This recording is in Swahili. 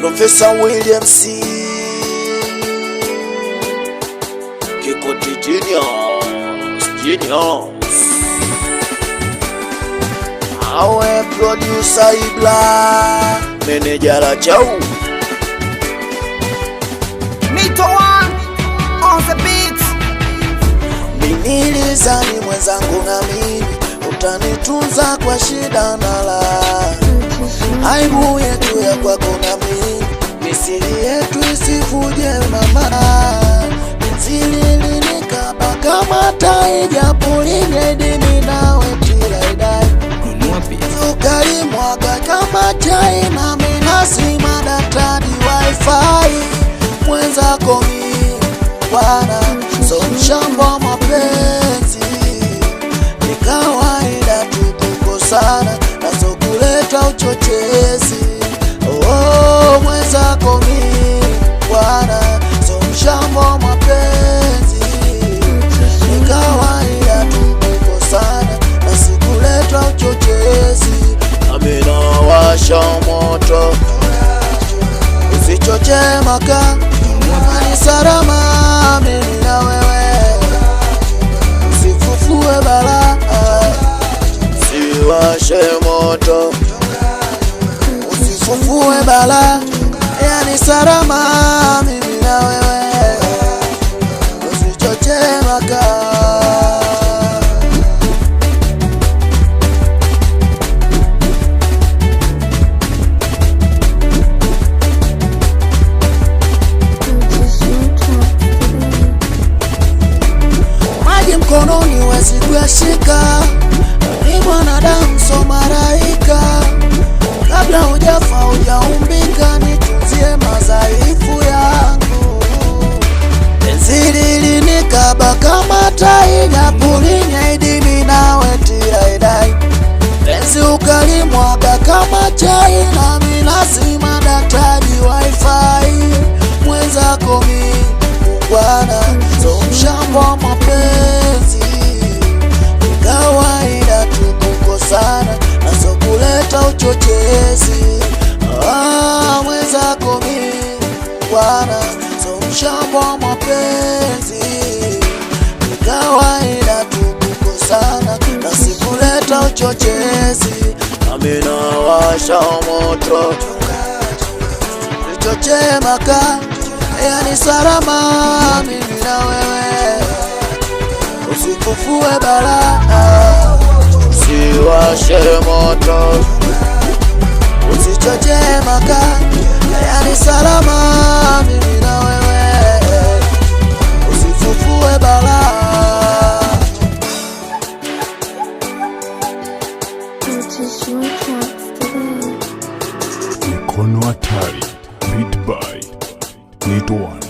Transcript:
Professor William C. Kikoti Genius. Awe producer Ibla, manager la Chau. Mito One on the beat. Minilizani mwenzangu na mimi utanitunza kwa shida na la. Aibu yetu ya kwako na mimi, misiri yetu isivuje mama. Zililikaba kama tai japo lingedimi nawe tilaidai. Sukari mwaga kama chai na minasi madaktari wifi. Mwenzako mimi bwana, so mshamba mapenzi. Ni kawaida tukukosana na so kuleta uchochezi. Oh, mwenzako mimi bwana, so mshamba mapenzi. Ni kawaida tukukosana na si kuleta uchochezi. Amina washa moto, usichoche maka. Ni salama mimi na wewe, usifufue balaa. Siwashe moto, usifufue balaa. Yani salama mimi na wewe, usichoche maka. Mkononi wezi kuyashika, ni mwanadamu so malaika. Kabla hujafa hujaumbika, nitunzie madhaifu yangu. Penzi lilinikaba kama tai japo lingeidimi nawe tilaidai. Penzi ukalimwaga kama chai na minasi madaktari wifi. Mwenzako mimi bwana, so mshamba mapenzi. Ni kawaida tukukosana na so kuleta uchochezi. Mwenzako mimi bwana, so mshamba mapenzi. Ni kawaida tukukosana na si kuleta uchochezi. Amina washa moto, usichoche maka. Yani salama mimi na wewe, usifufue balaa. Usiwashe moto, usichoche maka. Yani salama mimi na wewe, usifufue balaa. Mikono Hatari, beat by Mito One.